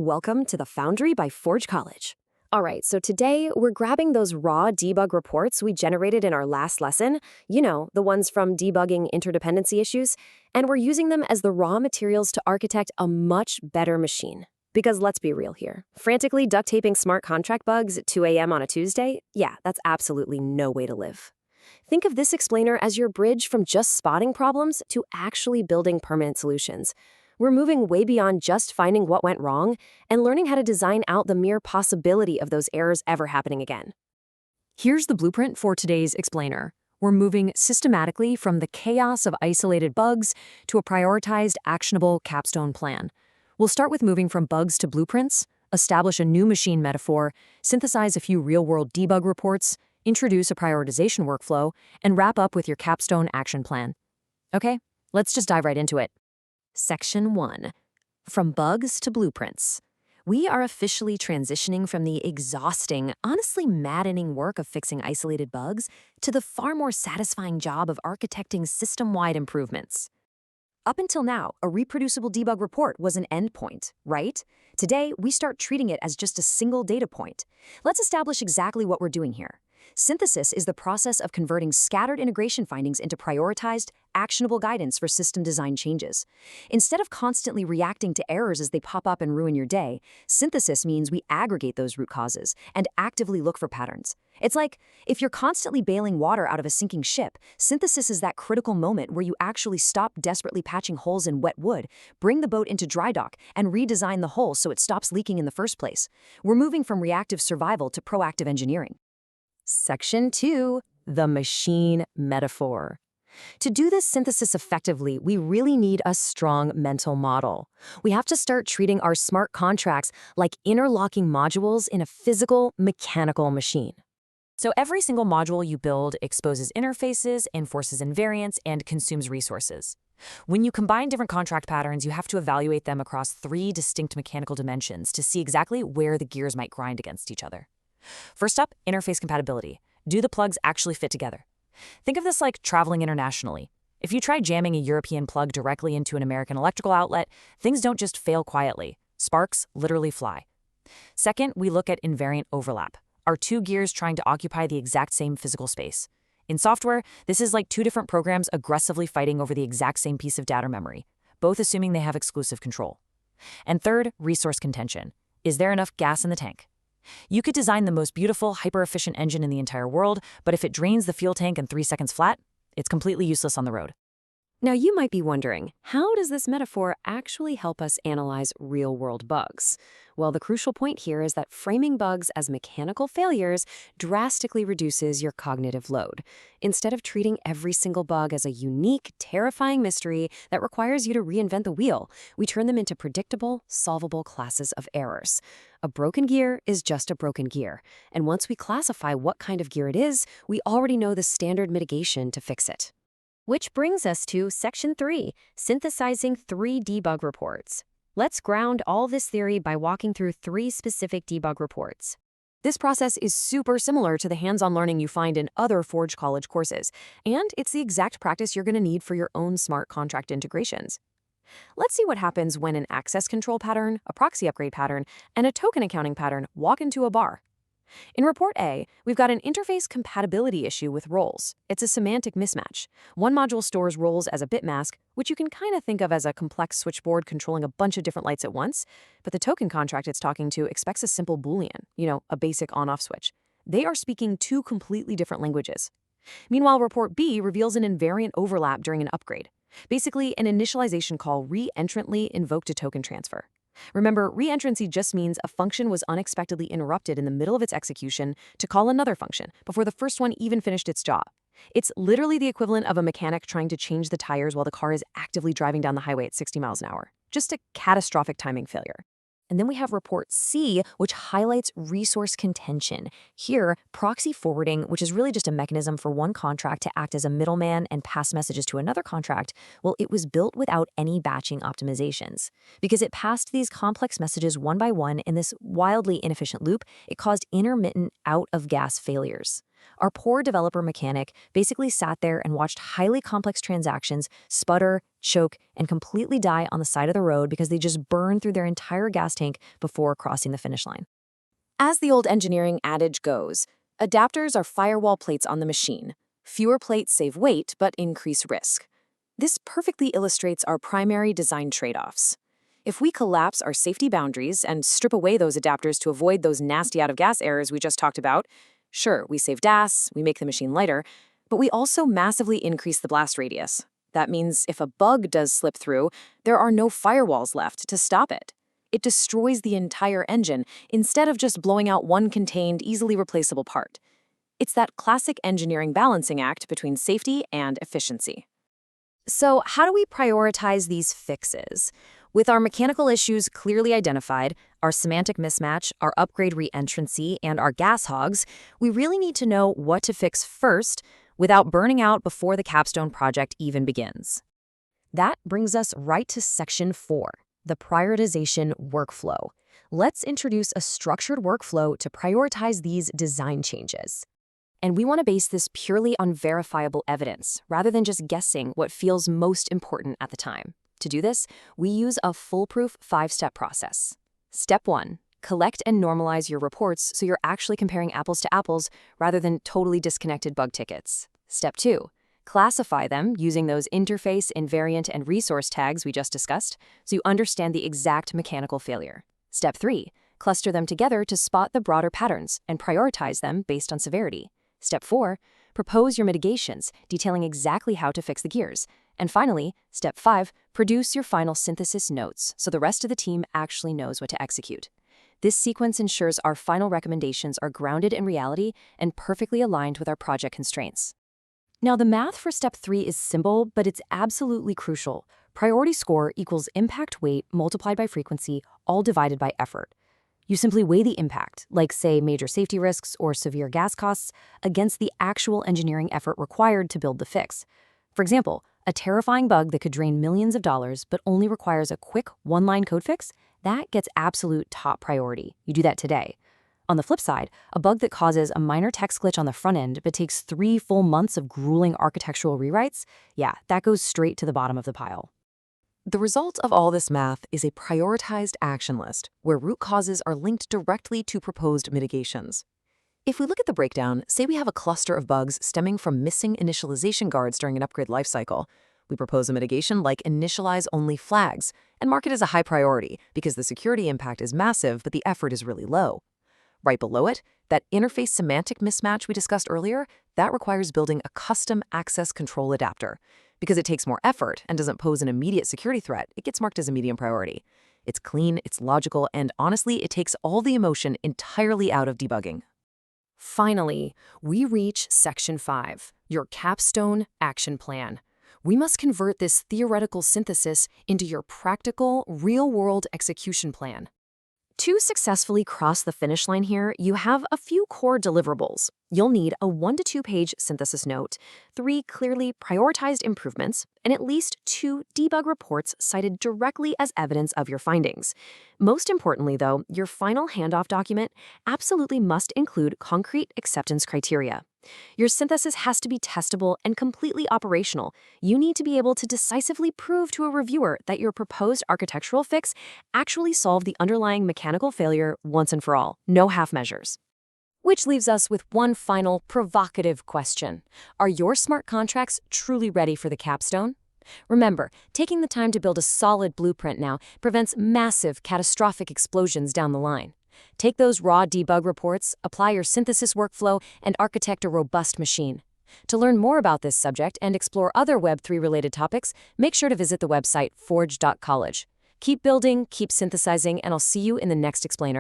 Welcome to the Foundry by Forge College. All right, so today we're grabbing those raw debug reports we generated in our last lesson, the ones from debugging interdependency issues, and we're using them as the raw materials to architect a much better machine. Because let's be real here, frantically duct taping smart contract bugs at 2 a.m. on a Tuesday, that's absolutely no way to live. Think of this explainer as your bridge from just spotting problems to actually building permanent solutions. We're moving way beyond just finding what went wrong and learning how to design out the mere possibility of those errors ever happening again. Here's the blueprint for today's explainer. We're moving systematically from the chaos of isolated bugs to a prioritized, actionable capstone plan. We'll start with moving from bugs to blueprints, establish a new machine metaphor, synthesize a few real-world debug reports, introduce a prioritization workflow, and wrap up with your capstone action plan. Okay, let's just dive right into it. Section 1. From bugs to blueprints. We are officially transitioning from the exhausting, honestly maddening work of fixing isolated bugs to the far more satisfying job of architecting system-wide improvements. Up until now, a reproducible debug report was an endpoint, right? Today, we start treating it as just a single data point. Let's establish exactly what we're doing here. Synthesis is the process of converting scattered integration findings into prioritized, actionable guidance for system design changes. Instead of constantly reacting to errors as they pop up and ruin your day, synthesis means we aggregate those root causes and actively look for patterns. It's like, if you're constantly bailing water out of a sinking ship, synthesis is that critical moment where you actually stop desperately patching holes in wet wood, bring the boat into dry dock, and redesign the hole so it stops leaking in the first place. We're moving from reactive survival to proactive engineering. Section 2. The machine metaphor. To do this synthesis effectively, we really need a strong mental model. We have to start treating our smart contracts like interlocking modules in a physical, mechanical machine. So every single module you build exposes interfaces, enforces invariants, and consumes resources. When you combine different contract patterns, you have to evaluate them across 3 distinct mechanical dimensions to see exactly where the gears might grind against each other. First up, interface compatibility. Do the plugs actually fit together? Think of this like traveling internationally. If you try jamming a European plug directly into an American electrical outlet, things don't just fail quietly. Sparks literally fly. Second, we look at invariant overlap. Are 2 gears trying to occupy the exact same physical space? In software, this is like 2 different programs aggressively fighting over the exact same piece of data memory, both assuming they have exclusive control. And third, resource contention. Is there enough gas in the tank? You could design the most beautiful, hyper-efficient engine in the entire world, but if it drains the fuel tank in 3 seconds flat, it's completely useless on the road. Now you might be wondering, how does this metaphor actually help us analyze real-world bugs? Well, the crucial point here is that framing bugs as mechanical failures drastically reduces your cognitive load. Instead of treating every single bug as a unique, terrifying mystery that requires you to reinvent the wheel, we turn them into predictable, solvable classes of errors. A broken gear is just a broken gear, and once we classify what kind of gear it is, we already know the standard mitigation to fix it. Which brings us to Section 3, synthesizing 3 debug reports. Let's ground all this theory by walking through 3 specific debug reports. This process is super similar to the hands-on learning you find in other Forge College courses, and it's the exact practice you're going to need for your own smart contract integrations. Let's see what happens when an access control pattern, a proxy upgrade pattern, and a token accounting pattern walk into a bar. In Report A, we've got an interface compatibility issue with roles. It's a semantic mismatch. One module stores roles as a bit mask, which you can kind of think of as a complex switchboard controlling a bunch of different lights at once, but the token contract it's talking to expects a simple Boolean, a basic on-off switch. They are speaking 2 completely different languages. Meanwhile, Report B reveals an invariant overlap during an upgrade. Basically, an initialization call re-entrantly invoked a token transfer. Remember, reentrancy just means a function was unexpectedly interrupted in the middle of its execution to call another function before the first one even finished its job. It's literally the equivalent of a mechanic trying to change the tires while the car is actively driving down the highway at 60 miles an hour. Just a catastrophic timing failure. And then we have Report C, which highlights resource contention. Here, proxy forwarding, which is really just a mechanism for one contract to act as a middleman and pass messages to another contract, well, it was built without any batching optimizations. Because it passed these complex messages one by one in this wildly inefficient loop, it caused intermittent out-of-gas failures. Our poor developer mechanic basically sat there and watched highly complex transactions sputter, choke, and completely die on the side of the road because they just burned through their entire gas tank before crossing the finish line. As the old engineering adage goes, adapters are firewall plates on the machine. Fewer plates save weight but increase risk. This perfectly illustrates our primary design trade-offs. If we collapse our safety boundaries and strip away those adapters to avoid those nasty out-of-gas errors we just talked about, sure, we save gas, we make the machine lighter, but we also massively increase the blast radius. That means if a bug does slip through, there are no firewalls left to stop it. It destroys the entire engine instead of just blowing out one contained, easily replaceable part. It's that classic engineering balancing act between safety and efficiency. So, how do we prioritize these fixes? With our mechanical issues clearly identified, our semantic mismatch, our upgrade reentrancy, and our gas hogs, we really need to know what to fix first without burning out before the capstone project even begins. That brings us right to Section 4, the prioritization workflow. Let's introduce a structured workflow to prioritize these design changes. And we want to base this purely on verifiable evidence, rather than just guessing what feels most important at the time. To do this, we use a foolproof 5-step process. Step 1, collect and normalize your reports so you're actually comparing apples to apples rather than totally disconnected bug tickets. Step 2, classify them using those interface, invariant, and resource tags we just discussed so you understand the exact mechanical failure. Step 3, cluster them together to spot the broader patterns and prioritize them based on severity. Step 4, propose your mitigations, detailing exactly how to fix the gears. And finally, Step 5, produce your final synthesis notes so the rest of the team actually knows what to execute. This sequence ensures our final recommendations are grounded in reality and perfectly aligned with our project constraints. Now, the math for Step 3 is simple, but it's absolutely crucial. Priority score equals impact weight multiplied by frequency, all divided by effort. You simply weigh the impact, like say major safety risks or severe gas costs, against the actual engineering effort required to build the fix. For example, a terrifying bug that could drain millions of dollars but only requires a quick one-line code fix, that gets absolute top priority. You do that today. On the flip side, a bug that causes a minor text glitch on the front end but takes 3 full months of grueling architectural rewrites, yeah, that goes straight to the bottom of the pile. The result of all this math is a prioritized action list, where root causes are linked directly to proposed mitigations. If we look at the breakdown, say we have a cluster of bugs stemming from missing initialization guards during an upgrade lifecycle. We propose a mitigation like initialize only flags and mark it as a high priority because the security impact is massive but the effort is really low. Right below it, that interface semantic mismatch we discussed earlier, that requires building a custom access control adapter. Because it takes more effort and doesn't pose an immediate security threat, it gets marked as a medium priority. It's clean, it's logical, and honestly, it takes all the emotion entirely out of debugging. Finally, we reach Section 5, your capstone action plan. We must convert this theoretical synthesis into your practical, real-world execution plan. To successfully cross the finish line here, you have a few core deliverables. You'll need a 1 to 2 page synthesis note, 3 clearly prioritized improvements, and at least 2 debug reports cited directly as evidence of your findings. Most importantly, though, your final handoff document absolutely must include concrete acceptance criteria. Your synthesis has to be testable and completely operational. You need to be able to decisively prove to a reviewer that your proposed architectural fix actually solved the underlying mechanical failure once and for all, no half measures. Which leaves us with one final provocative question. Are your smart contracts truly ready for the capstone? Remember, taking the time to build a solid blueprint now prevents massive, catastrophic explosions down the line. Take those raw debug reports, apply your synthesis workflow, and architect a robust machine. To learn more about this subject and explore other Web3-related topics, make sure to visit the website forge.college. Keep building, keep synthesizing, and I'll see you in the next explainer.